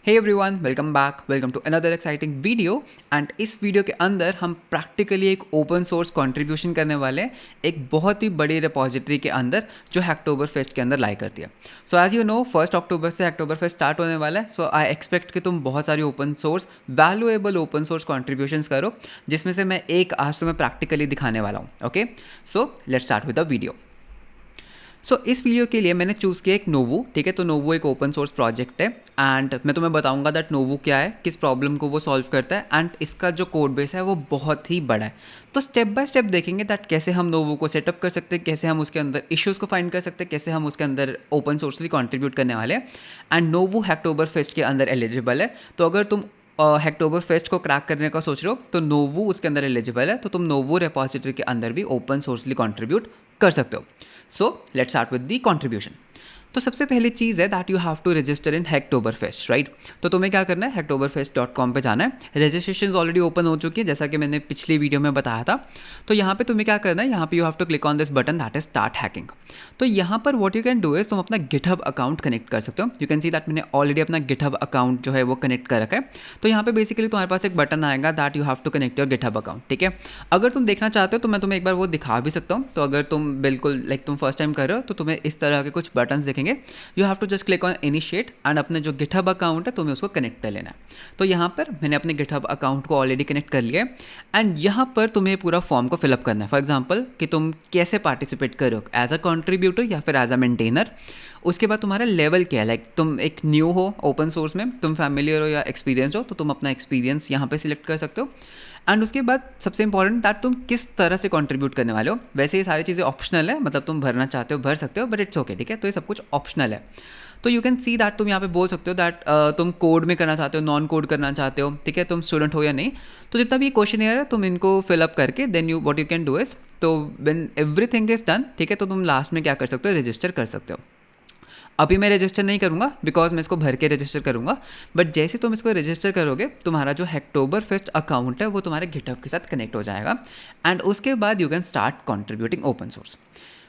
Hey everyone, welcome back, welcome to another exciting video. And इस video के अंदर हम प्रैक्टिकली एक ओपन सोर्स कंट्रीब्यूशन करने वाले हैं एक बहुत ही बड़ी रिपोजिटरी के अंदर जो हैक्टोबर फेस्ट के अंदर लाई करती है। सो एज यू नो 1 अक्टूबर से हैक्टोबर फेस्ट स्टार्ट होने वाला है। सो आई एक्सपेक्ट कि तुम बहुत सारी open source valuable open source contributions करो, जिसमें से मैं एक आज तुम्हें प्रैक्टिकली दिखाने वाला हूँ। Okay, so let's start with the video. So इस वीडियो के लिए मैंने चूज़ किया एक नोवो। ठीक है, तो नोवो एक ओपन सोर्स प्रोजेक्ट है एंड मैं तुम्हें बताऊंगा दैट नोवो क्या है, किस प्रॉब्लम को वो सॉल्व करता है एंड इसका जो कोड बेस है वो बहुत ही बड़ा है। तो स्टेप बाय स्टेप देखेंगे दैट कैसे हम नोवो को सेटअप कर सकते हैं, कैसे हम उसके अंदर इश्यूज़ को फाइंड कर सकते हैं, कैसे हम उसके अंदर ओपन सोर्सली कॉन्ट्रीब्यूट करने वाले हैं। एंड नोवो हैक्टोबर फेस्ट के अंदर एलिजिबल है। तो अगर तुम हैक्टोबर फेस्ट को क्रैक करने का सोच रहे हो तो नोवो उसके अंदर एलिजिबल है, तो तुम नोवो रेपॉजिटरी के अंदर भी ओपन सोर्सली कॉन्ट्रीब्यूट कर सकते हो। So let's start with the contribution. तो सबसे पहली चीज़ है that you have to register in Hacktoberfest, right. तो तुम्हें क्या करना है, hacktoberfest.com पे जाना है। रजिस्ट्रेशन ऑलरेडी ओपन हो चुकी है जैसा कि मैंने पिछली वीडियो में बताया था। तो यहाँ पे तुम्हें क्या करना है, यहाँ पे you have to click on this button that is start hacking. तो यहाँ पर what you can do is तुम अपना गिटहब अकाउंट कनेक्ट कर सकते हो। यू कैन सी दैट मैंने ऑलरेडी अपना गिटहब अकाउंट जो है वो कनेक्ट कर रखा है। तो यहाँ पे बेसिकली तुम्हारे पास एक बटन आएगा that you have to connect your GitHub account. ठीक है, अगर तुम देखना चाहते हो तो मैं तुम्हें एक बार वो दिखा भी सकता हूँ। तो अगर तुम बिल्कुल तुम फर्स्ट टाइम कर रहे हो तो तुम्हें इस तरह के कुछ बटन्स दिखेंगे। You have to just click on initiate and अपने जो गिटहब अकाउंट है तुम्हें उसको कनेक्ट कर लेना है। तो यहाँ पर मैंने अपने गिटहब अकाउंट को ऑलरेडी कनेक्ट कर लिया है एंड यहाँ पर तुम्हें पूरा फॉर्म को फिलअप करना है। फॉर एग्जांपल कि तुम कैसे पार्टिसिपेट करो, एज अ कॉन्ट्रीब्यूटर या फिर एज अ मेंटेनर। उसके बाद तुम्हारा लेवल क्या है, तुम एक न्यू हो ओपन सोर्स में, तुम फैमिलियर हो या एक्सपीरियंस हो, तो तुम अपना एक्सपीरियंस यहाँ पे सिलेक्ट कर सकते हो। एंड उसके बाद सबसे इंपॉर्टेंट दैट तुम किस तरह से कंट्रीब्यूट करने वाले हो। वैसे ये सारी चीज़ें ऑप्शनल है, मतलब तुम भरना चाहते हो भर सकते हो, बट इट्स ओके। ठीक है, तो ये सब कुछ ऑप्शनल है। तो यू कैन सी दैट तुम यहाँ पे बोल सकते हो दैट तुम कोड में करना चाहते हो, नॉन कोड करना चाहते हो। ठीक है, तुम स्टूडेंट हो या नहीं। तो जितना भी क्वेश्चन है तुम इनको फिलअप करके then you what you can do is, तो व्हेन एवरीथिंग इज डन, ठीक है, तो तुम लास्ट में क्या कर सकते हो, रजिस्टर कर सकते हो। अभी मैं रजिस्टर नहीं करूँगा बिकॉज मैं इसको भर के रजिस्टर करूँगा, बट जैसे तुम इसको रजिस्टर करोगे तुम्हारा जो हैक्टोबर फेस्ट अकाउंट है वो तुम्हारे गिटहब के साथ कनेक्ट हो जाएगा एंड उसके बाद you can start contributing open source.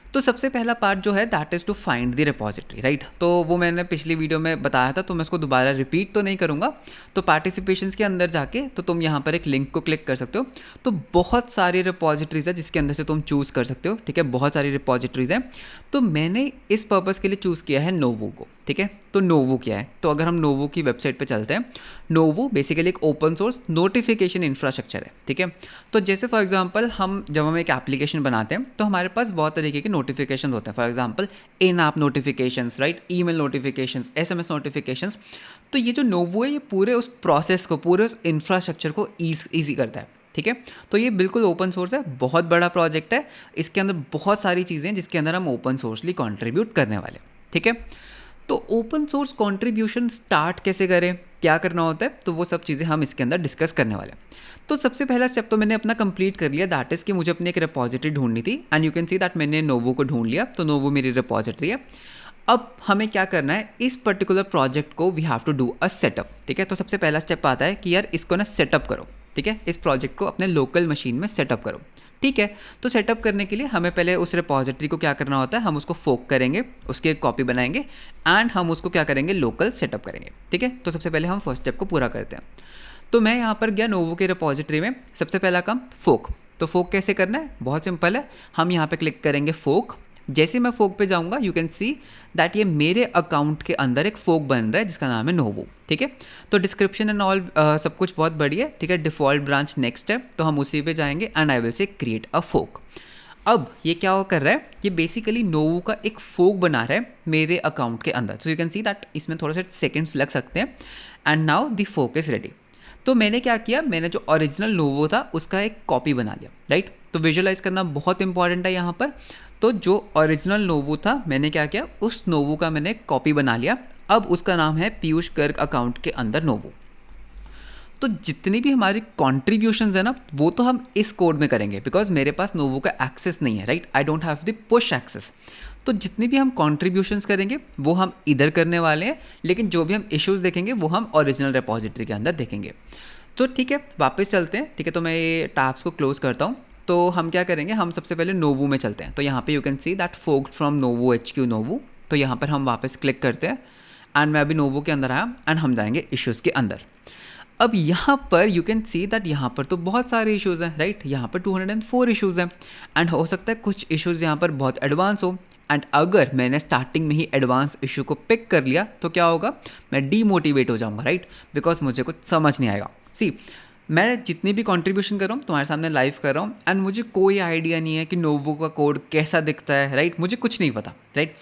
तो सबसे पहला पार्ट जो है that is to find the repository, right. तो वो मैंने पिछली वीडियो में बताया था, तो मैं इसको दोबारा रिपीट तो नहीं करूँगा। तो पार्टिसिपेशंस के अंदर जाके तो तुम यहाँ पर एक लिंक को क्लिक कर सकते हो। तो बहुत सारी रिपॉजिटरीज है जिसके अंदर से तुम चूज़ कर सकते हो। ठीक है, बहुत सारी रिपॉजिटरीज हैं। तो मैंने इस पर्पज़ के लिए चूज़ किया है नोवो को। ठीक है, तो नोवो क्या है, तो अगर हम नोवो की वेबसाइट पे चलते हैं, नोवो बेसिकली एक ओपन सोर्स नोटिफिकेशन इंफ्रास्ट्रक्चर है। ठीक है, तो जैसे फॉर एग्जांपल जब हम एक एप्लीकेशन बनाते हैं तो हमारे पास बहुत तरीके के नोटिफिकेशन होते हैं। For example in app notifications, right, email notifications, SMS notifications. तो ये जो नोवो है ये पूरे उस प्रोसेस को, पूरे उस इंफ्रास्ट्रक्चर को ईजी करता है। ठीक है, तो ये बिल्कुल ओपन सोर्स है, बहुत बड़ा प्रोजेक्ट है। इसके अंदर बहुत सारी चीज़ें हैं जिसके अंदर हम ओपन सोर्सली कॉन्ट्रीब्यूट करने वाले। ठीक है, तो ओपन सोर्स कंट्रीब्यूशन स्टार्ट कैसे करें, क्या करना होता है, तो वो सब चीज़ें हम इसके अंदर डिस्कस करने वाले हैं। तो सबसे पहला स्टेप तो मैंने अपना कंप्लीट कर लिया, दैट इज़ कि मुझे अपनी एक रिपॉजिटरी ढूंढनी थी and you can see that मैंने नोवो को ढूंढ लिया। तो नोवो मेरी रिपॉजिटरी है। अब हमें क्या करना है, इस पर्टिकुलर प्रोजेक्ट को we have to do a setup. ठीक है, तो सबसे पहला स्टेप आता है कि यार इसको ना सेटअप करो। ठीक है, इस प्रोजेक्ट को अपने लोकल मशीन में सेटअप करो। ठीक है, तो सेटअप करने के लिए हमें पहले उस रिपॉजिटरी को क्या करना होता है, हम उसको फोक करेंगे, उसकी एक कॉपी बनाएंगे एंड हम उसको क्या करेंगे, लोकल सेटअप करेंगे। ठीक है, तो सबसे पहले हम फर्स्ट स्टेप को पूरा करते हैं। तो मैं यहाँ पर गया नोवो के रिपॉजिटरी में, सबसे पहला काम फोक। तो फोक कैसे करना है, बहुत सिंपल है। हम यहाँ पे क्लिक करेंगे फोक। जैसे मैं फोक पे जाऊँगा यू कैन सी दैट ये मेरे अकाउंट के अंदर एक फोक बन रहा है जिसका नाम है नोवो। ठीक है, तो डिस्क्रिप्शन एंड ऑल सब कुछ बहुत बढ़िया है। ठीक है, डिफ़ॉल्ट ब्रांच नेक्स्ट है, तो हम उसी पे जाएंगे and I will say create a fork. अब ये क्या कर रहा है, ये बेसिकली नोवो का एक फोक बना रहा है मेरे अकाउंट के अंदर। So you can see that इसमें थोड़ा सा सेकेंड्स लग सकते हैं and now the fork is ready. तो मैंने क्या किया, मैंने जो ओरिजिनल नोवो था उसका एक कॉपी बना लिया, राइट। तो विजुअलाइज करना बहुत इंपॉर्टेंट है यहाँ पर। तो जो ओरिजिनल नोवो था मैंने क्या किया, उस नोवो का मैंने कॉपी बना लिया। अब उसका नाम है पीयूष गर्ग अकाउंट के अंदर नोवो। तो जितनी भी हमारी कॉन्ट्रीब्यूशंस है ना वो तो हम इस कोड में करेंगे बिकॉज मेरे पास नोवो का एक्सेस नहीं है, right. I don't have the push access. तो जितनी भी हम कॉन्ट्रीब्यूशंस करेंगे वो हम इधर करने वाले हैं, लेकिन जो भी हम इश्यूज़ देखेंगे वो हम ओरिजिनल रिपॉजिटरी के अंदर देखेंगे। तो ठीक है, वापस चलते हैं। ठीक है, तो मैं ये टैब्स को क्लोज करता हूँ। तो हम क्या करेंगे, हम सबसे पहले नोवो में चलते हैं। तो यहाँ पे you can see that forked from Novu HQ Novu. तो यहाँ पर हम वापस क्लिक करते हैं एंड मैं अभी नोवो के अंदर आया एंड हम जाएंगे इश्यूज़ के अंदर। अब यहाँ पर यू कैन सी दैट यहाँ पर तो बहुत सारे इश्यूज़ हैं, राइट। यहाँ पर 204 इश्यूज़ हैं एंड हो सकता है कुछ इश्यूज़ यहाँ पर बहुत एडवांस हो। एंड अगर मैंने स्टार्टिंग में ही एडवांस इशू को पिक कर लिया तो क्या होगा, मैं डीमोटिवेट हो जाऊँगा, राइट, बिकॉज मुझे कुछ समझ नहीं आएगा। सी, मैं जितनी भी कंट्रीब्यूशन कर रहा हूँ तुम्हारे सामने लाइव कर रहा हूँ एंड मुझे कोई आइडिया नहीं है कि नोवो का कोड कैसा दिखता है, राइट, मुझे कुछ नहीं पता, राइट।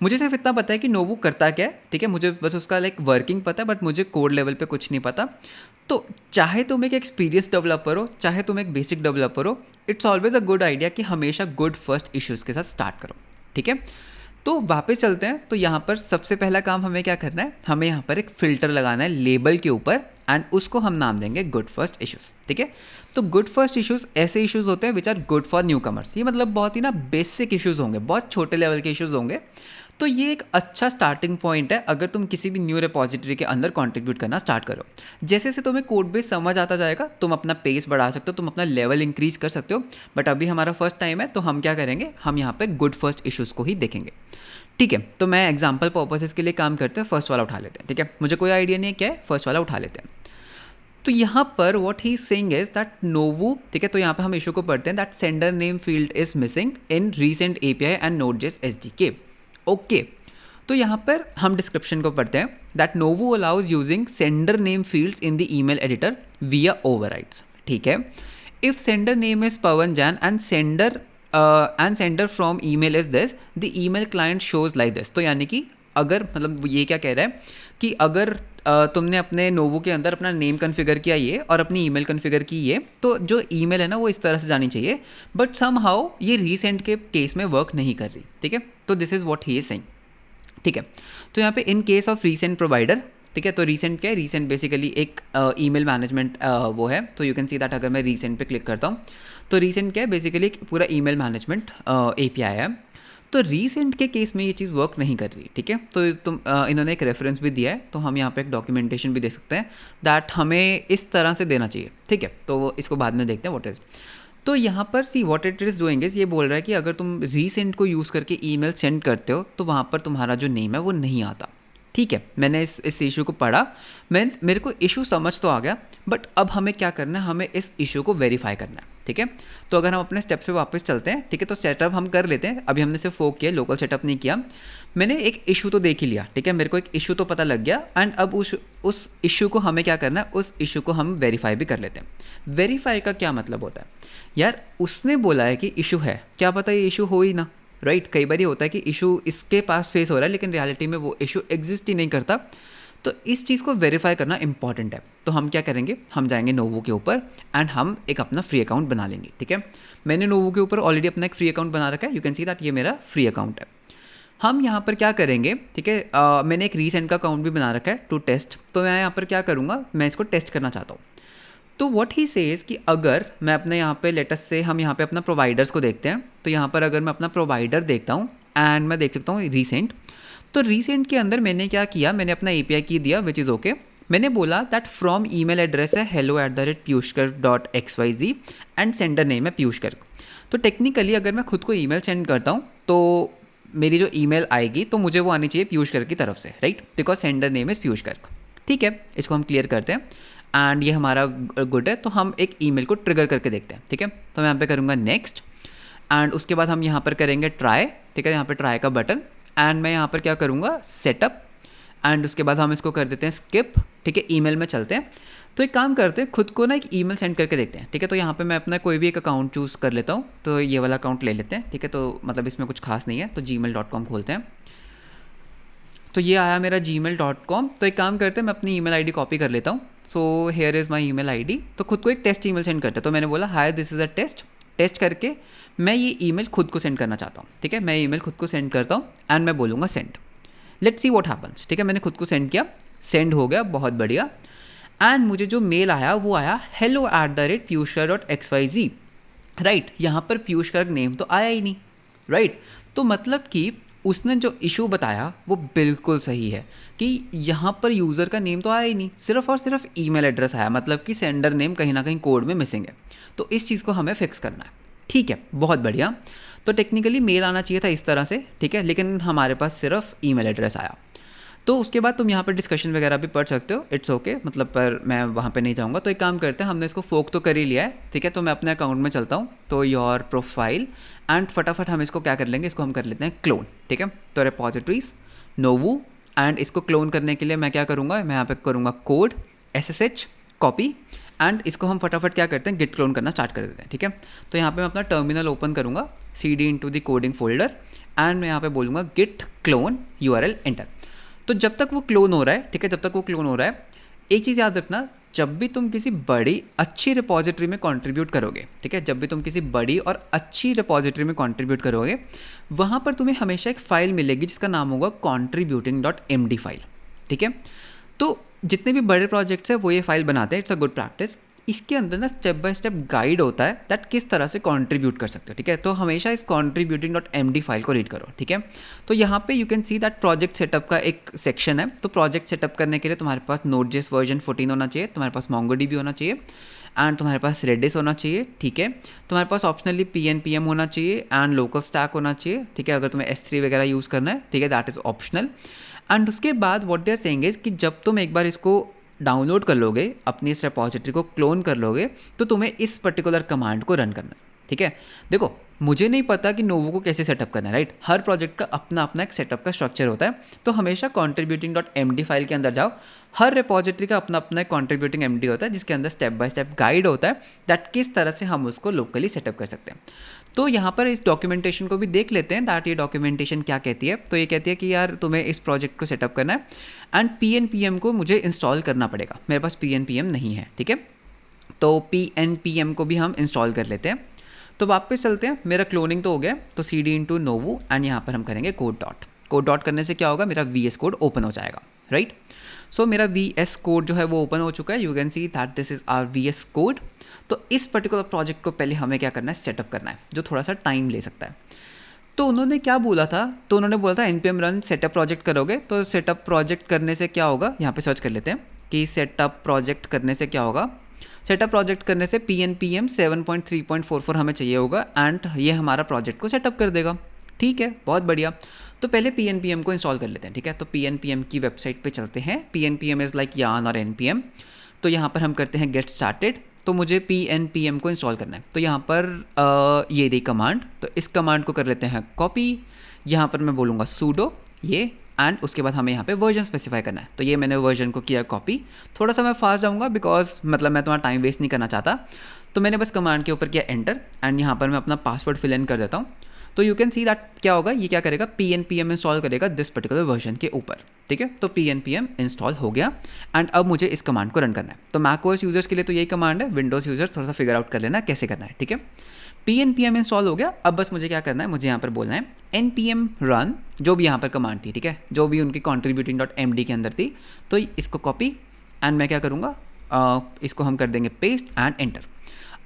मुझे सिर्फ इतना पता है कि नोवो करता क्या है, ठीक है, मुझे बस उसका लाइक वर्किंग पता है, बट मुझे कोड लेवल पे कुछ नहीं पता। तो चाहे तुम एक एक्सपीरियंस डेवलपर हो, चाहे तुम एक बेसिक डेवलपर हो, it's always a good idea कि हमेशा गुड फर्स्ट इश्यूज़ के साथ स्टार्ट करो, ठीक है। तो वापस चलते हैं। तो यहाँ पर सबसे पहला काम हमें क्या करना है, हमें यहाँ पर एक फ़िल्टर लगाना है लेबल के ऊपर एंड उसको हम नाम देंगे गुड फर्स्ट इश्यूज़, ठीक है। तो गुड फर्स्ट इश्यूज़ ऐसे इश्यूज़ होते हैं which are good for newcomers. ये मतलब बहुत ही ना बेसिक इश्यूज़ होंगे, बहुत छोटे लेवल के इश्यूज़ होंगे। तो ये एक अच्छा स्टार्टिंग पॉइंट है अगर तुम किसी भी न्यू रिपॉजिटरी के अंदर कंट्रीब्यूट करना स्टार्ट करो। जैसे जैसे तुम्हें कोड बेस समझ आता जाएगा तुम अपना पेस बढ़ा सकते हो, तुम अपना लेवल इंक्रीज कर सकते हो। बट अभी हमारा फर्स्ट टाइम है तो हम क्या करेंगे, हम यहाँ पे गुड फर्स्ट इश्यूज़ को ही देखेंगे, ठीक है। तो मैं एग्जाम्पल पर्पसेस के लिए काम करते हैं, फर्स्ट वाला उठा लेते हैं, ठीक है। मुझे कोई आइडिया नहीं है क्या है, फर्स्ट वाला उठा लेते हैं। तो यहाँ पर what he saying is that novo, ठीक है, तो यहाँ पे हम इशू को पढ़ते हैं that sender name field is missing in recent API and Node JS SDK. Okay, तो यहाँ पर हम डिस्क्रिप्शन को पढ़ते हैं that Novu allows using sender name fields in the email editor via overrides, ठीक है। If sender name is Pawan Jain and sender from email is this, the email client shows like this. तो यानी कि अगर, मतलब ये क्या कह रहा है कि अगर तुमने अपने नोवो के अंदर अपना नेम कन्फिगर किया ये और अपनी ईमेल कन्फिगर की ये, तो जो ईमेल है ना वो इस तरह से जानी चाहिए, बट समहाउ ये रीसेंट के केस में वर्क नहीं कर रही, ठीक है। तो this is what he is saying, ठीक है। तो यहाँ पे in case of recent provider, ठीक है, तो रीसेंट क्या है, रीसेंट बेसिकली एक ईमेल मैनेजमेंट वो है। तो यू कैन सी दैट अगर मैं रीसेंट पे क्लिक करता हूँ तो रीसेंट क्या है, बेसिकली एक पूरा ईमेल मैनेजमेंट एपीआई है। तो रीसेंट के केस में ये चीज़ वर्क नहीं कर रही, ठीक है। तो तुम इन्होंने एक रेफरेंस भी दिया है, तो हम यहाँ पे एक डॉक्यूमेंटेशन भी दे सकते हैं दैट हमें इस तरह से देना चाहिए, ठीक है। तो इसको बाद में देखते हैं व्हाट इज़। तो यहाँ पर see what it is doing is, ये बोल रहा है कि अगर तुम रीसेंट को यूज़ करके ईमेल सेंड करते हो तो वहाँ पर तुम्हारा जो नेम है वो नहीं आता, ठीक है। मैंने इस इशू को पढ़ा, मेरे को इशू समझ तो आ गया, बट अब हमें क्या करना है, हमें इस इशू को वेरीफाई करना है, ठीक है। तो अगर हम अपने स्टेप से वापस चलते हैं, ठीक है, तो सेटअप हम कर लेते हैं। अभी हमने सिर्फ फोक किया, लोकल सेटअप नहीं किया। मैंने एक इशू तो देख ही लिया, ठीक है, मेरे को एक इशू तो पता लग गया एंड अब उस इशू को हमें क्या करना है, उस इशू को हम वेरीफाई भी कर लेते हैं। वेरीफाई का क्या मतलब होता है यार, उसने बोला है कि इशू है, क्या पता ये इशू हो ही ना, राइट। कई बार ये होता है कि इशू इसके पास फेस हो रहा है लेकिन रियलिटी में वो इशू एग्जिस्ट ही नहीं करता। तो इस चीज़ को वेरीफाई करना इंपॉर्टेंट है। तो हम क्या करेंगे, हम जाएंगे नोवो के ऊपर एंड हम एक अपना फ्री अकाउंट बना लेंगे, ठीक है। मैंने नोवो के ऊपर ऑलरेडी अपना एक फ्री अकाउंट बना रखा है, यू कैन सी दैट ये मेरा फ्री अकाउंट है। हम यहाँ पर क्या करेंगे, ठीक है, मैंने एक रीसेंट का अकाउंट भी बना रखा है टू टेस्ट। तो मैं यहाँ पर क्या करूँगा, मैं इसको टेस्ट करना चाहता हूँ। तो व्हाट ही सेज कि अगर मैं अपने यहाँ पे लेटेस्ट से हम यहाँ पे अपना प्रोवाइडर्स को देखते हैं, तो यहाँ पर अगर मैं अपना प्रोवाइडर देखता हूँ एंड मैं देख सकता हूँ रीसेंट। तो रीसेंट के अंदर मैंने क्या किया, मैंने अपना एपीआई की दिया विच इज़ ओके। मैंने बोला दैट फ्रॉम ईमेल एड्रेस है hello@piyushgarg.xyz एंड सेंडर नेम है पीयूष गर्ग। तो टेक्निकली अगर मैं खुद को ईमेल सेंड करता हूँ तो मेरी जो ईमेल आएगी तो मुझे वो आनी चाहिए पीयूष गर्ग की तरफ से, right, because sender name is Piyush Garg, ठीक है। इसको हम क्लियर करते हैं एंड ये हमारा गुड है। तो हम एक ईमेल को ट्रिगर करके देखते हैं, ठीक है। तो मैं यहाँ पे करूँगा नेक्स्ट एंड उसके बाद हम यहाँ पर करेंगे ट्राई, ठीक है, यहाँ पे ट्राई का बटन एंड मैं यहाँ पर क्या करूँगा, सेटअप एंड उसके बाद हम इसको कर देते हैं स्किप, ठीक है। ईमेल में चलते हैं। तो एक काम करते हैं, खुद को ना एक ईमेल सेंड करके देखते हैं, ठीक है। तो यहाँ पे मैं अपना कोई भी एक अकाउंट चूज़ कर लेता हूँ। तो ये वाला अकाउंट ले लेते हैं, ठीक है। तो मतलब इसमें कुछ खास नहीं है, तो gmail.com खोलते हैं। तो ये आया मेरा gmail.com। तो एक काम करते हैं, मैं अपनी ईमेल आईडी कॉपी कर लेता हूँ। So here is my email ID. तो खुद को एक टेस्ट ईमेल सेंड करते हैं। तो मैंने बोला hi this is a test करके मैं ये ईमेल खुद को सेंड करना चाहता हूँ, ठीक है। मैं ईमेल खुद को सेंड करता हूँ एंड मैं बोलूँगा send, let's see what happens, ठीक है। मैंने खुद को सेंड किया, सेंड हो गया, बहुत बढ़िया। एंड मुझे जो मेल आया वो आया hello@piyushgarg.xyz, राइट। यहाँ पर पीयूष गर्ग नेम तो आया ही नहीं, राइट। तो मतलब कि उसने जो इशू बताया वो बिल्कुल सही है कि यहाँ पर यूज़र का नेम तो आया ही नहीं, सिर्फ और सिर्फ ईमेल एड्रेस आया, मतलब कि सेंडर नेम कहीं ना कहीं कोड में मिसिंग है। तो इस चीज़ को हमें फिक्स करना है, ठीक है, बहुत बढ़िया। तो टेक्निकली मेल आना चाहिए था इस तरह से, ठीक है, लेकिन हमारे पास सिर्फ ईमेल एड्रेस आया। तो उसके बाद तुम यहाँ पर डिस्कशन वगैरह भी पढ़ सकते हो, इट्स ओके मतलब, पर मैं वहाँ पे नहीं जाऊँगा। तो एक काम करते हैं, हमने इसको फोक तो कर ही लिया है, ठीक है। तो मैं अपने अकाउंट में चलता हूँ, तो योर प्रोफाइल एंड फटाफट हम इसको क्या कर लेंगे, इसको हम कर लेते हैं क्लोन, ठीक है। तो रिपॉजिटरीज नोवू, एंड इसको क्लोन करने के लिए मैं क्या करूँगा, मैं यहाँ पे करूँगा कोड SSH कॉपी, एंड इसको हम फटाफट क्या करते हैं, गिट क्लोन करना स्टार्ट कर देते हैं, ठीक है। तो यहाँ पे मैं अपना टर्मिनल ओपन करूँगा, CD into the coding folder, and मैं यहाँ पे बोलूँगा गिट क्लोन URL एंटर। तो जब तक वो क्लोन हो रहा है, ठीक है, जब तक वो क्लोन हो रहा है, एक चीज़ याद रखना, जब भी तुम किसी बड़ी अच्छी रिपॉजिटरी में कंट्रीब्यूट करोगे, ठीक है, जब भी तुम किसी बड़ी और अच्छी रिपॉजिटरी में कंट्रीब्यूट करोगे, वहाँ पर तुम्हें हमेशा एक फ़ाइल मिलेगी जिसका नाम होगा contributing.md फाइल, ठीक है। तो जितने भी बड़े प्रोजेक्ट्स हैं वो ये फाइल बनाते हैं, इट्स अ गुड प्रैक्टिस। इसके अंदर ना स्टेप बाय स्टेप गाइड होता है दैट किस तरह से कंट्रीब्यूट कर सकते हो, ठीक है। तो हमेशा इस contributing.md फाइल को रीड करो, ठीक है। तो यहाँ पे you can see that project setup का एक सेक्शन है। तो प्रोजेक्ट सेटअप करने के लिए तुम्हारे पास Node.js वर्जन 14 होना चाहिए, तुम्हारे पास MongoDB होना चाहिए, एंड तुम्हारे पास Redis होना चाहिए, ठीक है। तुम्हारे पास ऑप्शनली PNPM होना चाहिए एंड लोकल स्टैक होना चाहिए, ठीक है, अगर तुम्हें S3 वगैरह यूज़ करना है, ठीक है, दैट इज़ ऑप्शनल। एंड उसके बाद what they are saying is कि जब तुम एक बार इसको डाउनलोड कर लोगे, अपनी इस रिपॉजिटरी को क्लोन कर लोगे, तो तुम्हें इस पर्टिकुलर कमांड को रन करना है, ठीक है। देखो मुझे नहीं पता कि नोवो को कैसे सेटअप करना है, राइट। हर प्रोजेक्ट का अपना अपना एक सेटअप का स्ट्रक्चर होता है। तो हमेशा contributing.md फाइल के अंदर जाओ, हर रिपॉजिटरी का अपना अपना contributing MD होता है जिसके अंदर स्टेप बाय स्टेप गाइड होता है दैट किस तरह से हम उसको लोकली सेटअप कर सकते हैं। तो यहाँ पर इस डॉक्यूमेंटेशन को भी देख लेते हैं दैट ये डॉक्यूमेंटेशन क्या कहती है। तो ये कहती है कि यार तुम्हें इस प्रोजेक्ट को सेटअप करना है एंड PNPM को मुझे इंस्टॉल करना पड़ेगा, मेरे पास PNPM नहीं है, ठीक है। तो PNPM को भी हम इंस्टॉल कर लेते हैं। तो वापस चलते हैं, मेरा क्लोनिंग तो हो गया, तो CD इंटू नोवू, एंड यहाँ पर हम करेंगे कोड डॉट करने से क्या होगा, मेरा VS कोड ओपन हो जाएगा, राइट। सो मेरा VS कोड जो है वो ओपन हो चुका है, you can see that this is our VS code. तो इस पर्टिकुलर प्रोजेक्ट को पहले हमें क्या करना है, सेटअप करना है, जो थोड़ा सा टाइम ले सकता है। तो उन्होंने क्या बोला था, तो उन्होंने बोला था npm रन सेटअप प्रोजेक्ट करोगे, तो सेटअप प्रोजेक्ट करने से क्या होगा, यहाँ पे सर्च कर लेते हैं कि सेटअप प्रोजेक्ट करने से क्या होगा। सेटअप प्रोजेक्ट करने से PNPM 7.3.44 हमें चाहिए होगा, एंड ये हमारा प्रोजेक्ट को सेटअप कर देगा, ठीक है, बहुत बढ़िया। तो पहले PNPM को इंस्टॉल कर लेते हैं, ठीक है। तो PNPM की वेबसाइट पे चलते हैं, PNPM इज़ लाइक yarn और npm। तो यहाँ पर हम करते हैं गेट स्टार्टेड, तो मुझे PNPM को इंस्टॉल करना है। तो यहाँ पर ये रही कमांड, तो इस कमांड को कर लेते हैं कॉपी, यहाँ पर मैं बोलूँगा sudo ये, एंड उसके बाद हमें यहाँ पे वर्जन स्पेसिफाई करना है। तो ये मैंने वर्जन को किया कॉपी, थोड़ा सा मैं फास्ट जाऊँगा बिकॉज मतलब मैं तुम्हारा टाइम वेस्ट नहीं करना चाहता। तो मैंने बस कमांड के ऊपर किया एंटर, एंड यहाँ पर मैं अपना पासवर्ड फिल इन कर देता हूँ। तो यू कैन सी दैट क्या होगा, ये क्या करेगा, PNPM इंस्टॉल करेगा दिस पर्टिकुलर वर्जन के ऊपर, ठीक है। तो PNPM इंस्टॉल हो गया, एंड अब मुझे इस कमांड को रन करना है। तो macOS यूजर्स के लिए तो यही कमांड है, विंडोज़ यूजर्स थोड़ा सा फिगर आउट कर लेना कैसे करना है, ठीक है। PNPM इंस्टॉल हो गया, अब बस मुझे क्या करना है, मुझे यहाँ पर बोलना है npm रन, जो भी यहाँ पर कमांड थी, ठीक है, जो भी उनकी contributing.md के अंदर थी। तो इसको कॉपी, एंड मैं क्या करूँगा, इसको हम कर देंगे पेस्ट एंड एंटर।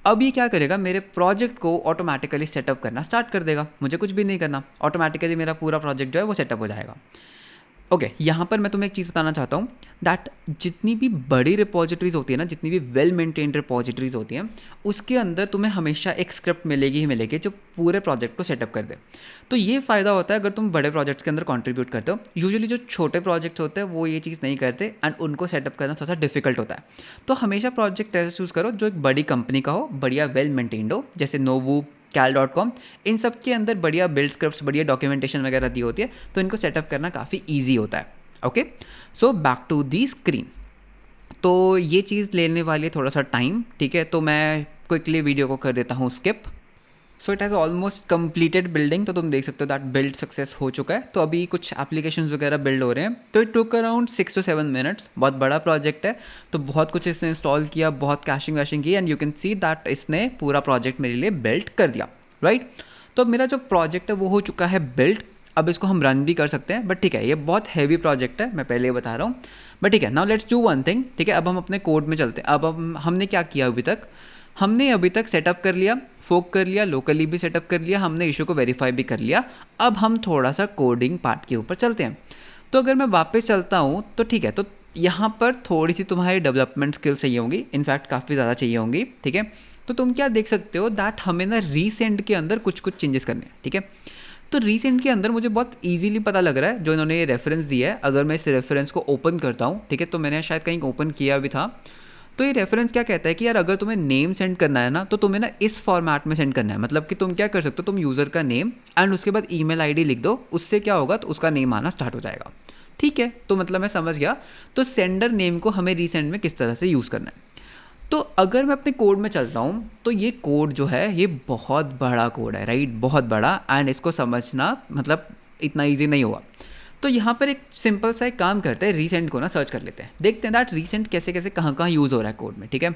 अब ये क्या करेगा, मेरे प्रोजेक्ट को ऑटोमेटिकली सेटअप करना स्टार्ट कर देगा, मुझे कुछ भी नहीं करना, ऑटोमेटिकली मेरा पूरा प्रोजेक्ट जो है वो सेटअप हो जाएगा। ओके, यहाँ पर मैं तुम्हें एक चीज़ बताना चाहता हूँ दैट जितनी भी बड़ी रिपॉजिटरीज होती है ना, जितनी भी वेल मेंटेन्ड रिपॉजिटरीज होती हैं, उसके अंदर तुम्हें हमेशा एक स्क्रिप्ट मिलेगी ही मिलेगी जो पूरे प्रोजेक्ट को सेटअप कर दे। तो ये फ़ायदा होता है अगर तुम बड़े प्रोजेक्ट्स के अंदर कंट्रीब्यूट करते हो। यूजुअली जो छोटे प्रोजेक्ट्स होते हैं वो ये चीज़ नहीं करते, एंड उनको सेटअप करना थोड़ा सा डिफिकल्ट होता है। तो हमेशा प्रोजेक्ट ऐसे चूज़ करो जो एक बड़ी कंपनी का हो, बढ़िया वेल मेंटेन्ड हो, जैसे नोवू, cal.com, इन सब के अंदर बढ़िया बिल्ड स्क्रिप्ट्स, बढ़िया डॉक्यूमेंटेशन वगैरह दी होती है, तो इनको सेटअप करना काफ़ी ईजी होता है। Okay, so back to the screen. तो ये चीज़ लेने वाली है थोड़ा सा टाइम, ठीक है। तो मैं क्विकली वीडियो को कर देता हूँ skip. So it has almost completed building, तो तुम देख सकते हो दैट बिल्ड सक्सेस हो चुका है। तो अभी कुछ एप्लीकेशंस वगैरह बिल्ड हो रहे हैं। तो it took around 6 to 7 minutes, बहुत बड़ा प्रोजेक्ट है। तो बहुत कुछ इसने इंस्टॉल किया, बहुत कैशिंग वैशिंग की, and you can see that इसने पूरा प्रोजेक्ट मेरे लिए बिल्ड कर दिया, राइट। तो मेरा जो प्रोजेक्ट है वो हो चुका है बिल्ड। अब इसको हम रन भी कर सकते हैं, बट ठीक है, ये बहुत हैवी प्रोजेक्ट है, मैं पहले ही बता रहा हूँ, बट ठीक है। Now let's do one thing, ठीक है। अब हम अपने कोड में चलते हैं। अब हमने क्या किया हमने अभी तक सेटअप कर लिया, फोक कर लिया, लोकली भी सेटअप कर लिया, हमने इशू को वेरीफाई भी कर लिया। अब हम थोड़ा सा कोडिंग पार्ट के ऊपर चलते हैं। तो अगर मैं वापस चलता हूँ तो ठीक है, तो यहाँ पर थोड़ी सी तुम्हारी डेवलपमेंट स्किल्स चाहिए होंगी, इनफैक्ट काफ़ी ज़्यादा चाहिए होंगी, ठीक है। तो तुम क्या देख सकते हो दैट हमें ना रीसेंड के अंदर कुछ चेंजेस करने हैं, ठीक है। तो रीसेंट के अंदर मुझे बहुत ईजिली पता लग रहा है, जो इन्होंने ये रेफरेंस दिया है, अगर मैं इस रेफरेंस को ओपन करता हूँ, ठीक है, तो मैंने शायद कहीं ओपन किया भी था। तो ये रेफरेंस क्या कहता है कि यार अगर तुम्हें नेम सेंड करना है ना, तो तुम्हें ना इस फॉर्मेट में सेंड करना है। मतलब कि तुम क्या कर सकते हो, तुम यूज़र का नेम एंड उसके बाद ईमेल आईडी लिख दो, उससे क्या होगा, तो उसका नेम आना स्टार्ट हो जाएगा। ठीक है, तो मतलब मैं समझ गया। तो सेंडर नेम को हमें रीसेंड में किस तरह से यूज़ करना है। तो अगर मैं अपने कोड में चलता हूँ, तो ये कोड जो है ये बहुत बड़ा कोड है, राइट, बहुत बड़ा, एंड इसको समझना मतलब इतना ईजी नहीं होगा। तो यहाँ पर एक सिंपल सा एक काम करते हैं, रीसेंट को ना सर्च कर लेते हैं, देखते हैं दैट रीसेंट कैसे कैसे कहाँ कहाँ यूज़ हो रहा है कोड में। ठीक है,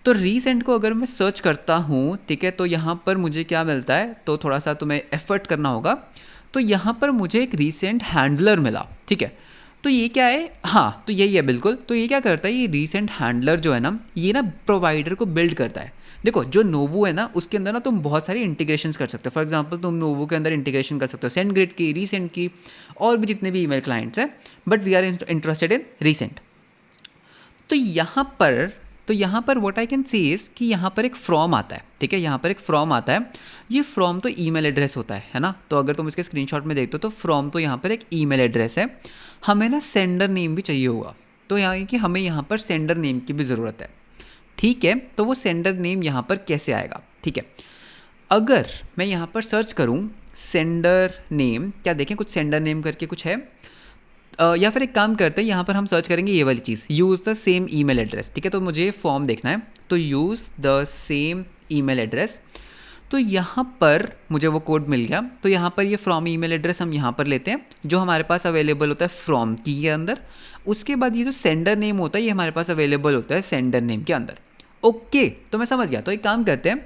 तो रीसेंट को अगर मैं सर्च करता हूँ, ठीक है, तो यहाँ पर मुझे क्या मिलता है, तो थोड़ा सा तुम्हें एफर्ट करना होगा। तो यहाँ पर मुझे एक रीसेंट हैंडलर मिला। ठीक है, तो ये क्या है, हाँ, तो यही है बिल्कुल। तो ये क्या करता है, ये रीसेंट हैंडलर जो है ना, ये ना प्रोवाइडर को बिल्ड करता है। देखो, जो नोवो है ना, उसके अंदर ना तुम बहुत सारी इंटीग्रेशंस कर सकते हो। फॉर एग्जांपल तुम नोवो के अंदर इंटीग्रेशन कर सकते हो सेंडग्रिड की, रीसेंट की, और भी जितने भी ईमेल क्लाइंट्स हैं, but we are interested in recent. तो यहाँ पर what I can say is कि यहाँ पर एक फ्रॉम आता है। ठीक है, यहाँ पर एक फ्रॉम आता है। ये फ्रॉम तो ईमेल एड्रेस होता है ना। तो अगर तुम इसके स्क्रीनशॉट में देखते हो, तो फ्रॉम तो यहाँ पर एक ईमेल एड्रेस है। हमें ना सेंडर नेम भी चाहिए होगा, तो यहाँ कि हमें यहाँ पर सेंडर नेम की भी ज़रूरत है। ठीक है, तो वो सेंडर नेम यहाँ पर कैसे आएगा। ठीक है, अगर मैं यहाँ पर सर्च करूँ सेंडर नेम, क्या देखें कुछ सेंडर नेम करके कुछ है, या फिर एक काम करते हैं, यहाँ पर हम सर्च करेंगे ये वाली चीज़, use the same email address. ठीक है, तो मुझे फॉर्म देखना है, तो use the same email address. तो यहाँ पर मुझे वो कोड मिल गया। तो यहाँ पर ये फ्रॉम ईमेल एड्रेस हम यहाँ पर लेते हैं, जो हमारे पास अवेलेबल होता है फ्रॉम की के अंदर। उसके बाद ये जो सेंडर नेम होता है, ये हमारे पास अवेलेबल होता है सेंडर नेम के अंदर। ओके, तो मैं समझ गया। तो एक काम करते हैं,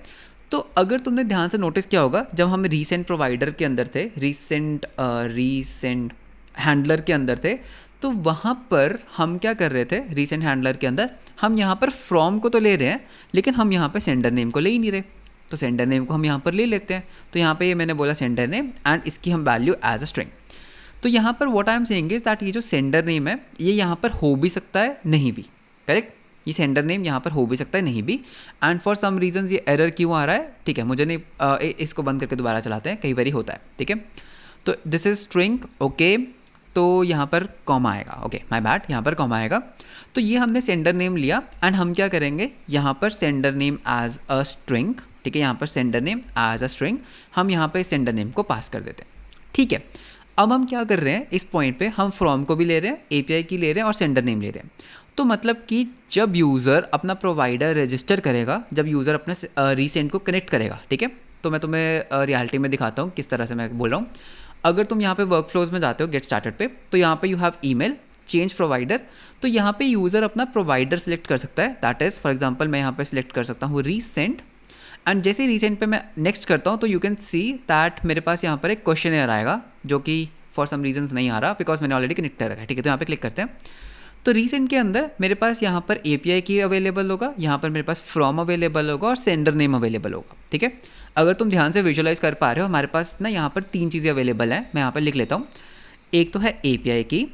तो अगर तुमने ध्यान से नोटिस किया होगा, जब हम रीसेंट प्रोवाइडर के अंदर थे, रीसेंट हैंडलर के अंदर थे, तो वहाँ पर हम क्या कर रहे थे, रीसेंट हैंडलर के अंदर हम यहाँ पर फ्रॉम को तो ले रहे हैं, लेकिन हम यहाँ पर सेंडर नेम को ले ही नहीं रहे। तो सेंडर नेम को हम यहाँ पर ले लेते हैं। तो यहाँ पे ये मैंने बोला सेंडर नेम, एंड इसकी हम वैल्यू एज अ स्ट्रिंग। तो यहाँ पर what I am saying is that ये जो सेंडर नेम है, ये यहाँ पर हो भी सकता है, नहीं भी। करेक्ट, ये सेंडर नेम यहाँ पर हो भी सकता है, नहीं भी। एंड फॉर सम रीजंस ये एरर क्यों आ रहा है, ठीक है, मुझे नहीं, इसको बंद करके दोबारा चलाते हैं, कई बार होता है। ठीक है, तो दिस इज स्ट्रिंग। ओके, तो यहाँ पर कॉमा आएगा। ओके, माय बैड, यहाँ पर कॉमा आएगा। तो ये हमने सेंडर नेम लिया, एंड हम क्या करेंगे, यहाँ पर sender name as a string. ठीक है, यहाँ पर sender name as a string, हम यहाँ पर सेंडर नेम को पास कर देते हैं। ठीक है, अब हम क्या कर रहे हैं, इस पॉइंट पे हम फ्रॉम को भी ले रहे हैं, एपीआई की ले रहे हैं, और सेंडर नेम ले रहे हैं। तो मतलब कि जब यूज़र अपना प्रोवाइडर रजिस्टर करेगा, जब यूज़र अपने रीसेंट को कनेक्ट करेगा, ठीक है, तो मैं तुम्हें रियलिटी में दिखाता हूँ किस तरह से मैं बोल रहा हूँ। अगर तुम यहाँ पे वर्क फ्लोज में जाते हो गेट स्टार्टेड पे, तो यहाँ पे you have email change provider. तो यहाँ पे यूज़र अपना प्रोवाइडर सेलेक्ट कर सकता है, दैट इज़ फॉर एग्जांपल मैं यहाँ पे सिलेक्ट कर सकता हूँ रीसेंट, एंड जैसे ही रीसेंट पे मैं नेक्स्ट करता हूँ, तो यू कैन सी दैट मेरे पास यहाँ पर एक क्वेश्चन एरर आएगा, जो कि फॉर सम रीजंस नहीं आ रहा, बिकॉज मैंने ऑलरेडी कनेक्ट कर रखा है। ठीक है, तो यहाँ पे क्लिक करते हैं। तो रीसेंट के अंदर मेरे पास यहाँ पर एपीआई की अवेलेबल होगा, यहाँ पर मेरे पास फ्रॉम अवेलेबल होगा, और सेंडर नेम अवेलेबल होगा। ठीक है, अगर तुम ध्यान से विजुअलाइज कर पा रहे हो, हमारे पास ना यहाँ पर 3 चीज़ें अवेलेबल हैं। मैं यहाँ पर लिख लेता हूँ। एक तो है एपीआई की,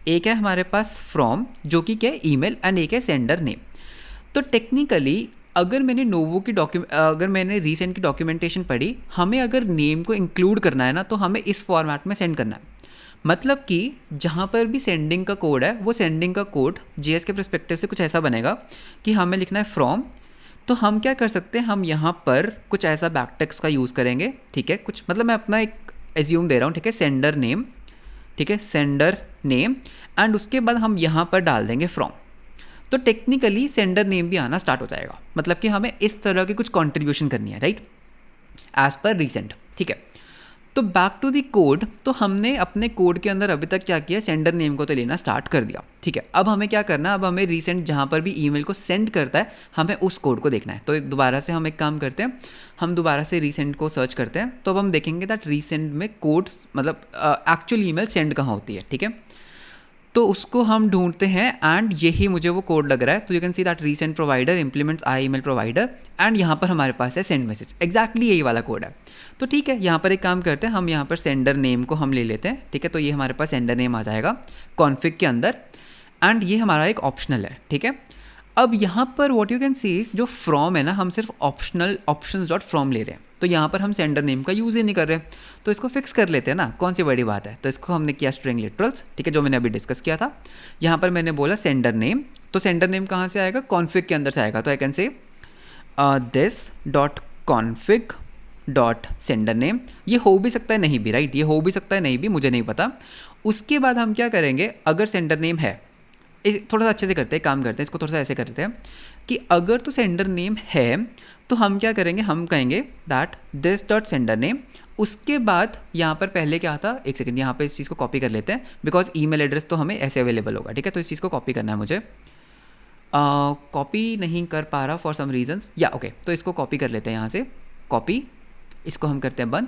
एक है हमारे पास फ्रॉम, जो कि क्या है ईमेल, एंड एक है सेंडर नेम। तो टेक्निकली अगर मैंने रीसेंट की डॉक्यूमेंटेशन पढ़ी, हमें अगर नेम को इंक्लूड करना है ना, तो हमें इस फॉर्मेट में सेंड करना है। मतलब कि जहाँ पर भी सेंडिंग का कोड है, वो सेंडिंग का कोड जेएस के पर्सपेक्टिव से कुछ ऐसा बनेगा कि हमें लिखना है फ्रॉम। तो हम क्या कर सकते हैं, हम यहाँ पर कुछ ऐसा बैकटेक्स्ट का यूज़ करेंगे। ठीक है, कुछ मतलब मैं अपना एक एज्यूम दे रहा हूँ। ठीक है, सेंडर नेम, ठीक है, सेंडर नेम, एंड उसके बाद हम यहाँ पर डाल देंगे फ्रॉम। तो टेक्निकली सेंडर नेम भी आना स्टार्ट हो जाएगा। मतलब कि हमें इस तरह की कुछ कंट्रीब्यूशन करनी है, राइट, एज पर रीसेंट। ठीक है, तो बैक टू दी कोड। तो हमने अपने कोड के अंदर अभी तक क्या किया, सेंडर नेम को तो लेना स्टार्ट कर दिया। ठीक है, अब हमें क्या करना है, अब हमें रीसेंट जहाँ पर भी ईमेल को सेंड करता है, हमें उस कोड को देखना है। तो दोबारा से हम एक काम करते हैं, हम दोबारा से रीसेंट को सर्च करते हैं। तो अब हम देखेंगे दैट रीसेंट में कोड मतलब एक्चुअल ईमेल सेंड कहाँ होती है। ठीक है, तो उसको हम ढूंढते हैं, एंड यही मुझे वो कोड लग रहा है। तो you can see that recent provider implements I email provider, and यहाँ पर हमारे पास है सेंड मैसेज। एग्जैक्टली यही वाला कोड है। तो ठीक है, यहाँ पर एक काम करते हैं, हम यहाँ पर सेंडर नेम को हम ले लेते हैं। ठीक है, तो ये हमारे पास सेंडर नेम आ जाएगा कॉन्फिग के अंदर, एंड ये हमारा एक ऑप्शनल है। ठीक है, अब यहाँ पर what you can C is जो फ्रॉम है ना, हम सिर्फ ऑप्शनल ऑप्शंस डॉट फ्रॉम ले रहे हैं। तो यहाँ पर हम सेंडर नेम का यूज़ ही नहीं कर रहे, तो इसको फिक्स कर लेते हैं ना, कौन सी बड़ी बात है। तो इसको हमने किया स्ट्रिंग लिटरल्स, ठीक है, जो मैंने अभी डिस्कस किया था। यहाँ पर मैंने बोला सेंडर नेम, तो सेंडर नेम कहाँ से आएगा, कॉन्फिग के अंदर से आएगा। तो आई कैन से this dot config dot sender name, ये हो भी सकता है नहीं भी, राइट, ये हो भी सकता है नहीं भी, मुझे नहीं पता। उसके बाद हम क्या करेंगे, अगर सेंडर नेम है, थोड़ा सा अच्छे से करते हैं, काम करते हैं, इसको थोड़ा सा ऐसे कर लेते हैं कि अगर तो सेंडर नेम है तो हम क्या करेंगे, हम कहेंगे that this dot sender name. उसके बाद यहाँ पर पहले क्या था, एक सेकंड, यहाँ पे इस चीज़ को कॉपी कर लेते हैं, बिकॉज ईमेल एड्रेस तो हमें ऐसे अवेलेबल होगा, ठीक है। तो इस चीज़ को कॉपी करना है मुझे, कॉपी नहीं कर पा रहा फॉर सम रीजंस, या ओके, तो इसको कॉपी कर लेते हैं यहाँ से, कॉपी, इसको हम करते हैं बंद।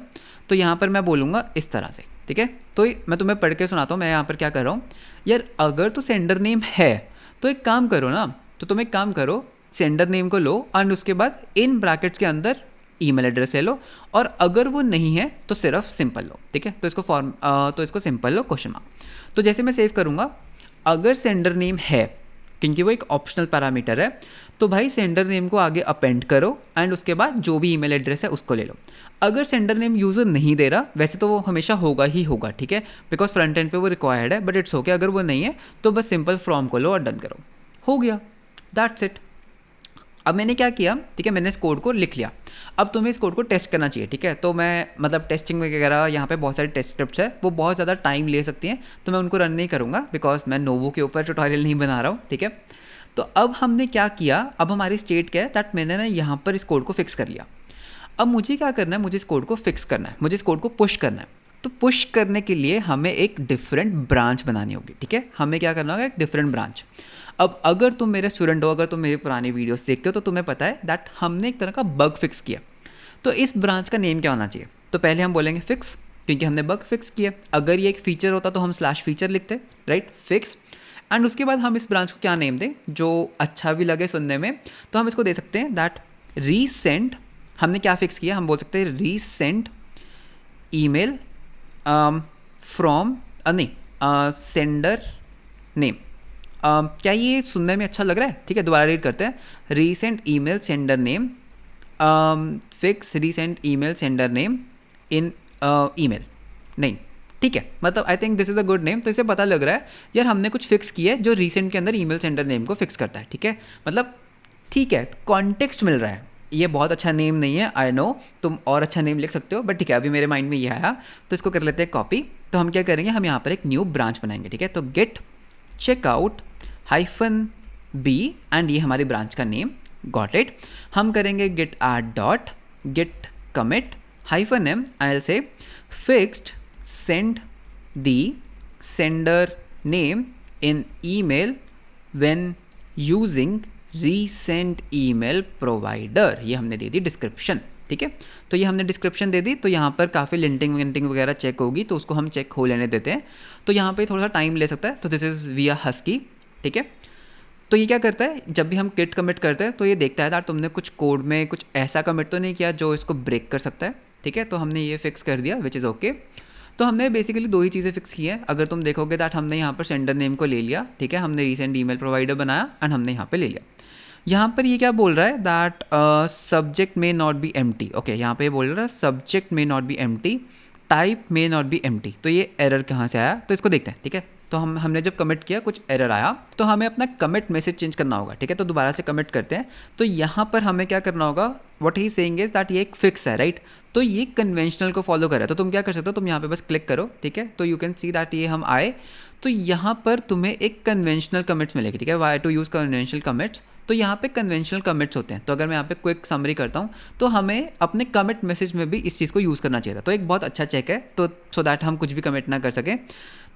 तो यहाँ पर मैं बोलूँगा इस तरह से, ठीक है। तो मैं तुम्हें पढ़ के सुनाता हूँ, मैं यहाँ पर क्या कर रहा हूँ यार, अगर तो सेंडर नेम है तो एक काम करो ना, तो तुम एक काम करो, सेंडर नेम को लो एंड उसके बाद इन ब्रैकेट्स के अंदर ईमेल एड्रेस ले लो, और अगर वो नहीं है तो सिर्फ सिंपल लो, ठीक है। तो इसको सिंपल लो क्वेश्चन मार्क। तो जैसे मैं सेव करूँगा, अगर सेंडर नेम है, क्योंकि वो एक ऑप्शनल पैरामीटर है, तो भाई सेंडर नेम को आगे अपेंड करो एंड उसके बाद जो भी ईमेल एड्रेस है उसको ले लो। अगर सेंडर नेम यूज़र नहीं दे रहा, वैसे तो वो हमेशा होगा ही होगा, ठीक है, बिकॉज फ्रंट एंड पे वो रिक्वायर्ड है, बट इट्स ओके। अगर वो नहीं है तो बस सिंपल फ्रॉम को लो और डन करो, हो गया, दैट्स इट। अब मैंने क्या किया, ठीक है, मैंने इस कोड को लिख लिया। अब तुम्हें इस कोड को टेस्ट करना चाहिए, ठीक है। तो मैं मतलब टेस्टिंग वगैरह, यहाँ पे बहुत सारी टेस्ट स्क्रिप्ट्स है, वो बहुत ज़्यादा टाइम ले सकती हैं, तो मैं उनको रन नहीं करूँगा, बिकॉज मैं नोवो के ऊपर ट्यूटोरियल नहीं बना रहा हूँ, ठीक है। तो अब हमने क्या किया, अब हमारी स्टेट क्या है, दैट मैंने ना यहाँ पर इस कोड को फिक्स कर लिया। अब मुझे क्या करना है, मुझे इस कोड को फिक्स करना है, मुझे इस कोड को पुश करना है। तो पुश करने के लिए हमें एक डिफरेंट ब्रांच बनानी होगी, ठीक है। हमें क्या करना होगा, एक डिफरेंट ब्रांच। अब अगर तुम मेरे स्टूडेंट हो, अगर तुम मेरे पुराने वीडियोस देखते हो, तो तुम्हें पता है दैट हमने एक तरह का बग फिक्स किया। तो इस ब्रांच का नेम क्या होना चाहिए, तो पहले हम बोलेंगे फिक्स, क्योंकि हमने बग फिक्स किया। अगर ये एक फीचर होता तो हम स्लैश फीचर लिखते, राइट, फिक्स। एंड उसके बाद हम इस ब्रांच को क्या नेम दें जो अच्छा भी लगे सुनने में, तो हम इसको दे सकते हैं दैट रीसेंट। हमने क्या फिक्स किया, हम बोल सकते हैं रीसेंट ईमेल फ्रॉम नहीं सेंडर नेम। क्या ये सुनने में अच्छा लग रहा है, ठीक है, दोबारा रीड करते हैं, recent email sender name, fix recent email sender name in email, नहीं, ठीक है, मतलब I think this is a good name. तो इससे पता लग रहा है यार हमने कुछ फिक्स किया है जो रीसेंट के अंदर ईमेल सेंडर नेम को फिक्स करता है, ठीक है, मतलब ठीक है, कॉन्टेक्स्ट मिल रहा है। ये बहुत अच्छा नेम नहीं है, आई नो, तुम और अच्छा नेम लिख सकते हो, बट ठीक है, अभी मेरे माइंड में ये आया, तो इसको कर लेते हैं कॉपी। तो हम क्या करेंगे, हम यहाँ पर एक न्यू ब्रांच बनाएंगे, ठीक है। तो गेट चेकआउट -b एंड ये हमारी ब्रांच का नेम, गॉट इट। हम करेंगे git add dot git commit -m, I will say fixed send the sender name in email when using recent email provider। ये हमने दे दी डिस्क्रिप्शन, ठीक है। तो ये हमने डिस्क्रिप्शन दे दी, तो यहाँ पर काफ़ी लिंटिंग विंटिंग वगैरह चेक होगी, तो उसको हम चेक हो लेने देते हैं। तो यहाँ पे थोड़ा सा टाइम ले सकता है, तो दिस इज़ विया हस्की, ठीक है। तो ये क्या करता है, जब भी हम गिट कमिट करते हैं तो ये देखता है यार तुमने कुछ कोड में कुछ ऐसा कमिट तो नहीं किया जो इसको ब्रेक कर सकता है, ठीक है। तो हमने ये फिक्स कर दिया, विच इज़ ओके। तो हमने बेसिकली दो ही चीज़ें फिक्स की हैं। अगर तुम देखोगे दैट हमने यहाँ पर सेंडर नेम को ले लिया, ठीक है, हमने रीसेंट ईमेल प्रोवाइडर बनाया एंड हमने यहाँ पे ले लिया। यहाँ पर ये क्या बोल रहा है that subject may not be empty, okay, यहाँ पे बोल रहा है subject may not be empty, type may not be empty. तो ये एरर कहाँ से आया, तो इसको देखते हैं, ठीक है। तो हमने जब कमिट किया कुछ एरर आया, तो हमें अपना कमिट मैसेज चेंज करना होगा, ठीक है। तो दोबारा से कमिट करते हैं। तो यहाँ पर हमें क्या करना होगा, what he saying is that ये एक फिक्स है, राइट। तो ये कन्वेंशनल को फॉलो कर रहा है। तो तुम क्या कर सकते हो, तुम यहाँ पे बस क्लिक करो, ठीक है। तो यू कैन सी दैट ये हम आए, तो यहाँ पर तुम्हें एक कन्वेंशनल कमिट्स मिलेगी, ठीक है, why to use conventional commits. तो यहाँ पे कन्वेंशनल कमिट्स होते हैं। तो अगर मैं यहाँ पे क्विक समरी करता हूँ, तो हमें अपने कमिट मैसेज में भी इस चीज़ को यूज़ करना चाहिए था। तो एक बहुत अच्छा चेक है, तो सो दैट हम कुछ भी कमिट ना कर सकें।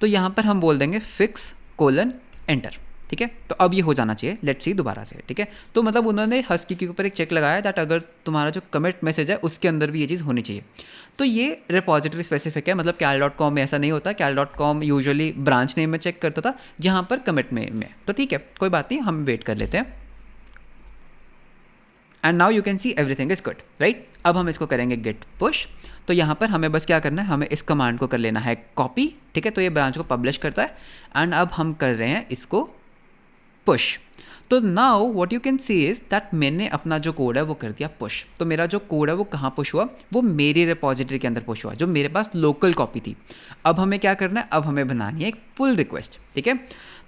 तो यहाँ पर हम बोल देंगे फिक्स कोलन एंटर, ठीक है। तो अब ये हो जाना चाहिए, लेट्स सी दोबारा से, ठीक है। तो मतलब उन्होंने हस्की के ऊपर एक चेक लगाया दैट अगर तुम्हारा जो कमिट मैसेज है उसके अंदर भी ये चीज़ होनी चाहिए। तो ये रिपॉजिटरी स्पेसिफिक है, मतलब cal.com में ऐसा नहीं होता। cal.com यूजुअली ब्रांच नेम में चेक करता था, यहाँ पर कमिट में। तो ठीक है, कोई बात नहीं, हम वेट कर लेते हैं। And now you can see everything is good, right. अब हम इसको करेंगे गेट पुश। तो यहाँ पर हमें बस क्या करना है, हमें इस कमांड को कर लेना है कॉपी, ठीक है। तो ये ब्रांच को पब्लिश करता है एंड अब हम कर रहे हैं इसको पुश। तो now what you can C is that मैंने अपना जो कोड है वो कर दिया पुश। तो मेरा जो कोड है वो कहाँ पुश हुआ, वो मेरी रिपॉजिटरी के अंदर पुश हुआ जो मेरे पास लोकल कॉपी थी। अब हमें क्या करना है, अब हमें बनानी है एक पुल रिक्वेस्ट, ठीक है।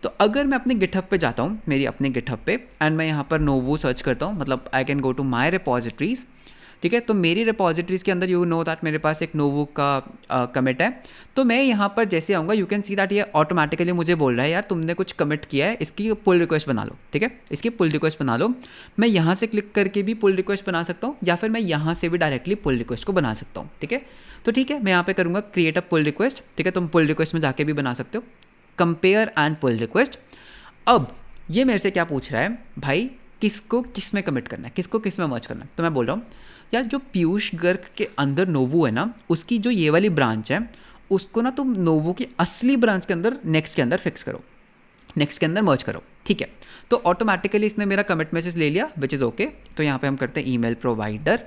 तो अगर मैं अपने गिटहब पे जाता हूँ, मेरी अपने गिटहब पे, एंड मैं यहाँ पर नोवो सर्च करता हूँ, मतलब I can go to my रिपॉजिटरीज़, ठीक है। तो मेरी रिपॉजिटरीज़ के अंदर यू नो दैट मेरे पास एक नोवो का कमिट है। तो मैं यहाँ पर जैसे आऊँगा, यू कैन सी दैट ये ऑटोमेटिकली मुझे बोल रहा है यार तुमने कुछ कमिट किया है, इसकी पुल रिक्वेस्ट बना लो, ठीक है, इसकी पुल रिक्वेस्ट बना लो। मैं यहाँ से क्लिक करके भी पुल रिक्वेस्ट बना सकता हूँ, या फिर मैं यहाँ से भी डायरेक्टली पुल रिक्वेस्ट को बना सकता हूँ, ठीक है। तो ठीक है, मैं यहाँ पे करूँगा क्रिएट अ पुल रिक्वेस्ट, ठीक है। तुम पुल रिक्वेस्ट में जाके भी बना सकते हो, कंपेयर एंड पुल रिक्वेस्ट। अब ये मेरे से क्या पूछ रहा है भाई, किसको किस में कमिट करना है, किसको किस में मर्ज करना है। तो मैं बोल रहा हूँ यार जो पीयूष गर्ग के अंदर नोवो है ना, उसकी जो ये वाली ब्रांच है उसको ना तुम नोवो की असली ब्रांच के अंदर नेक्स्ट के अंदर फिक्स करो, नेक्स्ट के अंदर मर्ज करो, ठीक है। तो ऑटोमेटिकली इसने मेरा कमिट मैसेज ले लिया, विच इज़ ओके। तो यहाँ पे हम करते हैं ईमेल प्रोवाइडर।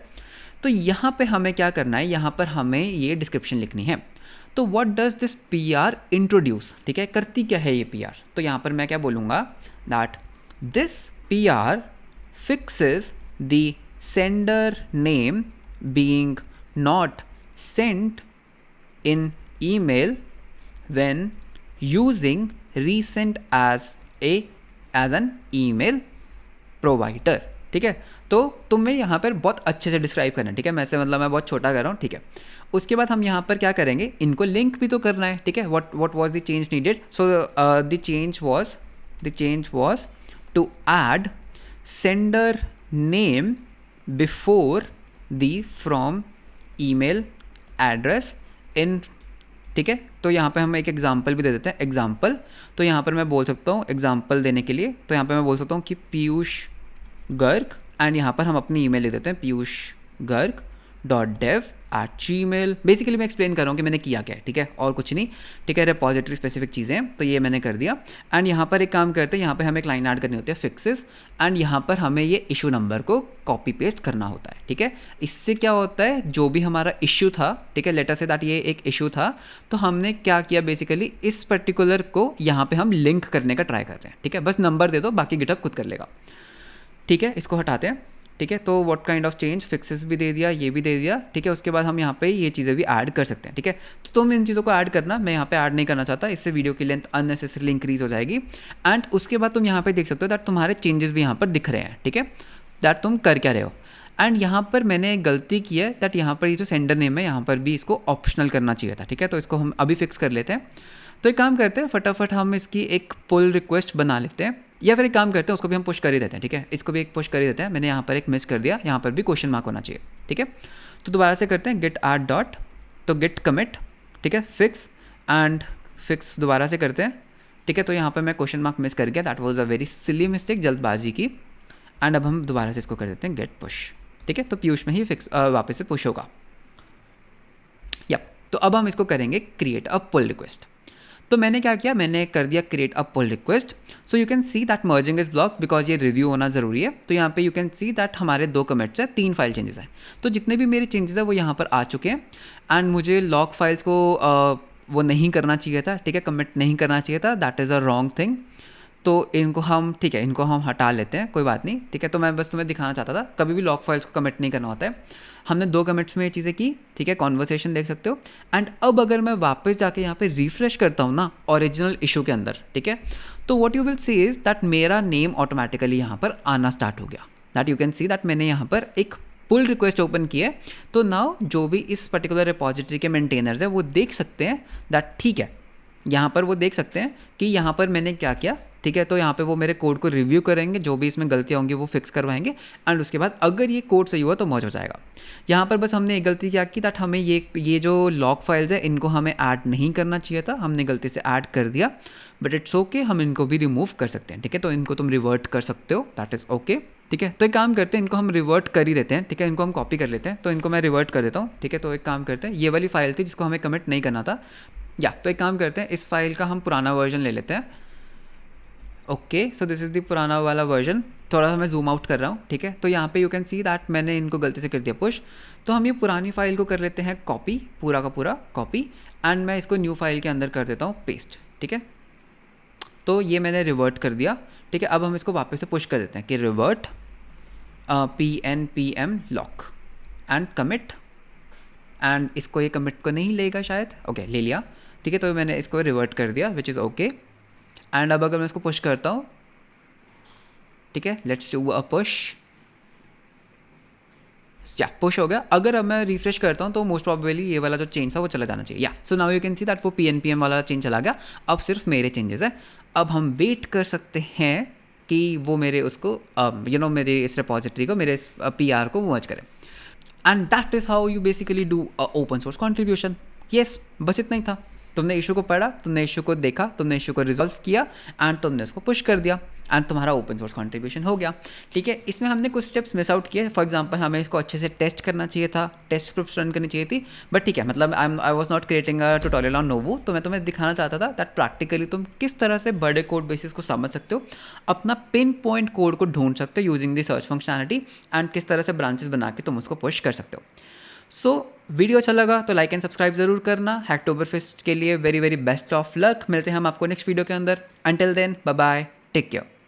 तो यहाँ पे हमें क्या करना है, यहाँ पर हमें ये डिस्क्रिप्शन लिखनी है। तो what does this PR introduce, ठीक है, करती क्या है ये PR। तो यहाँ पर मैं क्या बोलूँगा that this PR fixes the sender name being not sent in email when using resent as an email provider, ठीक है। तो तुम्हें यहाँ पर बहुत अच्छे से डिस्क्राइब करना है, ठीक है। मैं से मतलब मैं बहुत छोटा कर रहा हूँ, ठीक है। उसके बाद हम यहाँ पर क्या करेंगे, इनको लिंक भी तो करना है, ठीक है। what was the change needed, so the change was to add sender name before the from email address in, ठीक है। तो यहाँ पे हम एक एग्जाम्पल भी दे देते हैं, एग्जाम्पल। तो यहाँ पर मैं बोल सकता हूँ एग्जाम्पल देने के लिए, तो यहाँ पे मैं बोल सकता हूँ कि पीयूष गर्ग, एंड यहाँ पर हम अपनी ईमेल दे देते हैं piyushgarg.dev@gmail। बेसिकली मैं एक्सप्लेन कर रहा हूँ कि मैंने किया क्या है, ठीक है, और कुछ नहीं, ठीक है। रिपॉजिटरी स्पेसिफिक चीज़ें हैं, तो ये मैंने कर दिया। एंड यहाँ पर एक काम करते हैं, यहाँ पर हमें एक लाइन ऐड करनी होती है फिक्सेस, एंड यहाँ पर हमें ये इशू नंबर को कॉपी पेस्ट करना होता है, ठीक है। इससे क्या होता है, जो भी हमारा इशू था, ठीक है, लेटर से दैट ये एक इशू था, तो हमने क्या किया बेसिकली, इस पर्टिकुलर को यहाँ पर हम लिंक करने का ट्राई कर रहे हैं, ठीक है। बस नंबर दे दो, बाकी गिटहब खुद कर लेगा, ठीक है। इसको हटाते हैं, ठीक है। तो what kind of change, fixes भी दे दिया, ये भी दे दिया, ठीक है। उसके बाद हम यहाँ पे ये चीज़ें भी ऐड कर सकते हैं, ठीक है। तो तुम इन चीज़ों को ऐड करना, मैं यहाँ पे ऐड नहीं करना चाहता, इससे वीडियो की लेंथ अननेसेसरली इंक्रीज हो जाएगी। एंड उसके बाद तुम यहाँ पे देख सकते हो दैट तुम्हारे चेंजेस भी यहाँ पर दिख रहे हैं, ठीक है, दैट तुम कर क्या रहे हो। एंड यहाँ पर मैंने एक गलती की है दैट यहाँ पर ये जो सेंडर नेम है यहाँ पर भी इसको ऑप्शनल करना चाहिए था, ठीक है। तो इसको हम अभी फिक्स कर लेते हैं। तो एक काम करते हैं, फटाफट हम इसकी एक पुल रिक्वेस्ट बना लेते हैं, या फिर एक काम करते हैं उसको भी हम पुश कर ही देते हैं, ठीक है। इसको भी एक पुश कर ही देते हैं, मैंने यहाँ पर एक मिस कर दिया, यहाँ पर भी क्वेश्चन मार्क होना चाहिए, ठीक है। तो दोबारा से करते हैं git add dot, तो git commit, ठीक है, फिक्स एंड फिक्स दोबारा से करते हैं, ठीक है। तो यहाँ पर मैं क्वेश्चन मार्क मिस कर गया, that was a very silly mistake, जल्दबाजी की। एंड अब हम दोबारा से इसको कर देते हैं गेट पुश, ठीक है। तो पीयूष में ही फिक्स वापस से पुश होगा, या तो अब हम इसको करेंगे क्रिएट अ पुल रिक्वेस्ट। तो मैंने क्या किया, मैंने कर दिया create a pull request. So you can see that merging is blocked because ये रिव्यू होना ज़रूरी है। तो यहाँ पे यू कैन सी दैट हमारे 2 कमिट्स हैं, 3 फाइल चेंजेस हैं। तो जितने भी मेरे चेंजेस हैं वो यहाँ पर आ चुके हैं। एंड मुझे लॉग फाइल्स को वो नहीं करना चाहिए था, ठीक है, कमिट नहीं करना चाहिए था, that is a wrong thing. तो इनको हम, ठीक है, इनको हम हटा लेते हैं, कोई बात नहीं, ठीक है। तो मैं बस तुम्हें दिखाना चाहता था, कभी भी लॉग फाइल्स को कमिट नहीं करना होता है। हमने 2 कमिट्स में ये चीज़ें की, ठीक है, कॉन्वर्सेशन देख सकते हो। एंड अब अगर मैं वापस जाके यहाँ पे रिफ्रेश करता हूँ ना ओरिजिनल इशू के अंदर, ठीक है, तो what you will see is that मेरा नेम ऑटोमेटिकली यहाँ पर आना स्टार्ट हो गया। That you can see that मैंने यहाँ पर एक पुल रिक्वेस्ट ओपन की है। तो नाउ जो भी इस पर्टिकुलर रिपॉजिटरी के मेंटेनर्स है वो देख सकते हैं दैट, ठीक है, यहाँ पर वो देख सकते हैं कि यहाँ पर मैंने क्या किया, ठीक है। तो यहाँ पे वो मेरे कोड को रिव्यू करेंगे, जो भी इसमें गलतियाँ होंगी वो फिक्स करवाएंगे। एंड उसके बाद अगर ये कोड सही हुआ तो मौज हो जाएगा। यहाँ पर बस हमने एक गलती क्या की दैट हमें ये जो लॉग फाइल्स है इनको हमें ऐड नहीं करना चाहिए था, हमने गलती से ऐड कर दिया, बट इट्स ओके, हम इनको भी रिमूव कर सकते हैं, ठीक है। तो इनको तुम रिवर्ट कर सकते हो, दैट इज़ ओके, ठीक है। तो एक काम करते हैं, इनको हम रिवर्ट कर ही देते हैं, ठीक है, इनको हम कॉपी कर लेते हैं। तो इनको मैं रिवर्ट कर देता हूँ, ठीक है। तो एक काम करते हैं, ये वाली फाइल थी जिसको हमें कमिट नहीं करना था, या तो एक काम करते हैं, इस फाइल का हम पुराना वर्जन ले लेते हैं। Okay, so this is the पुराना वाला वर्जन। थोड़ा सा मैं जूम आउट कर रहा हूँ, ठीक है। तो यहाँ पे यू कैन सी दैट मैंने इनको गलती से कर दिया पुश। तो हम ये पुरानी फाइल को कर लेते हैं कॉपी, पूरा का पूरा कॉपी, एंड मैं इसको न्यू फाइल के अंदर कर देता हूँ पेस्ट, ठीक है। तो ये मैंने रिवर्ट कर दिया, ठीक है। अब हम इसको वापस से पुश कर देते हैं कि revert pnpm lock and commit, and इसको ये कमिट को नहीं लेगा शायद, ओके ले लिया, ठीक है। तो मैंने इसको रिवर्ट कर दिया विच इज़ ओके। एंड अब अगर मैं इसको पुश करता हूँ, ठीक है, लेट्स डू अ पुश, या पुश हो गया। अगर अब मैं रिफ्रेश करता हूँ तो मोस्ट प्रॉबेबली ये वाला जो चेंज था वो चला जाना चाहिए, या so now you can see that वो pnpm वाला चेंज चला गया। अब सिर्फ मेरे चेंजेस है। अब हम वेट कर सकते हैं कि वो मेरे उसको मेरे इस रिपोजिटरी को, मेरे इस PR को वो मर्ज करें। And that is how you basically do a open source contribution. Yes, बस इतना ही था। तुमने इशू को पढ़ा, तुमने इशू को देखा, तुमने इशू को रिजॉल्व किया एंड तुमने उसको पुश कर दिया एंड तुम्हारा ओपन सोर्स कॉन्ट्रीब्यूशन हो गया, ठीक है। इसमें हमने कुछ स्टेप्स मिस आउट किए। फॉर एग्जांपल हमें इसको अच्छे से टेस्ट करना चाहिए था, टेस्ट स्क्रिप्ट्स रन करनी चाहिए थी, बट ठीक है, मतलब I was not creating a tutorial on novo, तो मैं तुम्हें दिखाना चाहता था दैट प्रैक्टिकली तुम किस तरह से बड़े कोड बेसिस को समझ सकते हो, अपना पिन पॉइंट कोड को ढूंढ सकते हो using the search functionality, and किस तरह से ब्रांचेस बना के तुम उसको पुश कर सकते हो। सो वीडियो अच्छा लगा तो लाइक एंड सब्सक्राइब ज़रूर करना। हैकटोबरफेस्ट के लिए very very best of luck. मिलते हैं हम आपको नेक्स्ट वीडियो के अंदर। Until then bye bye, take care.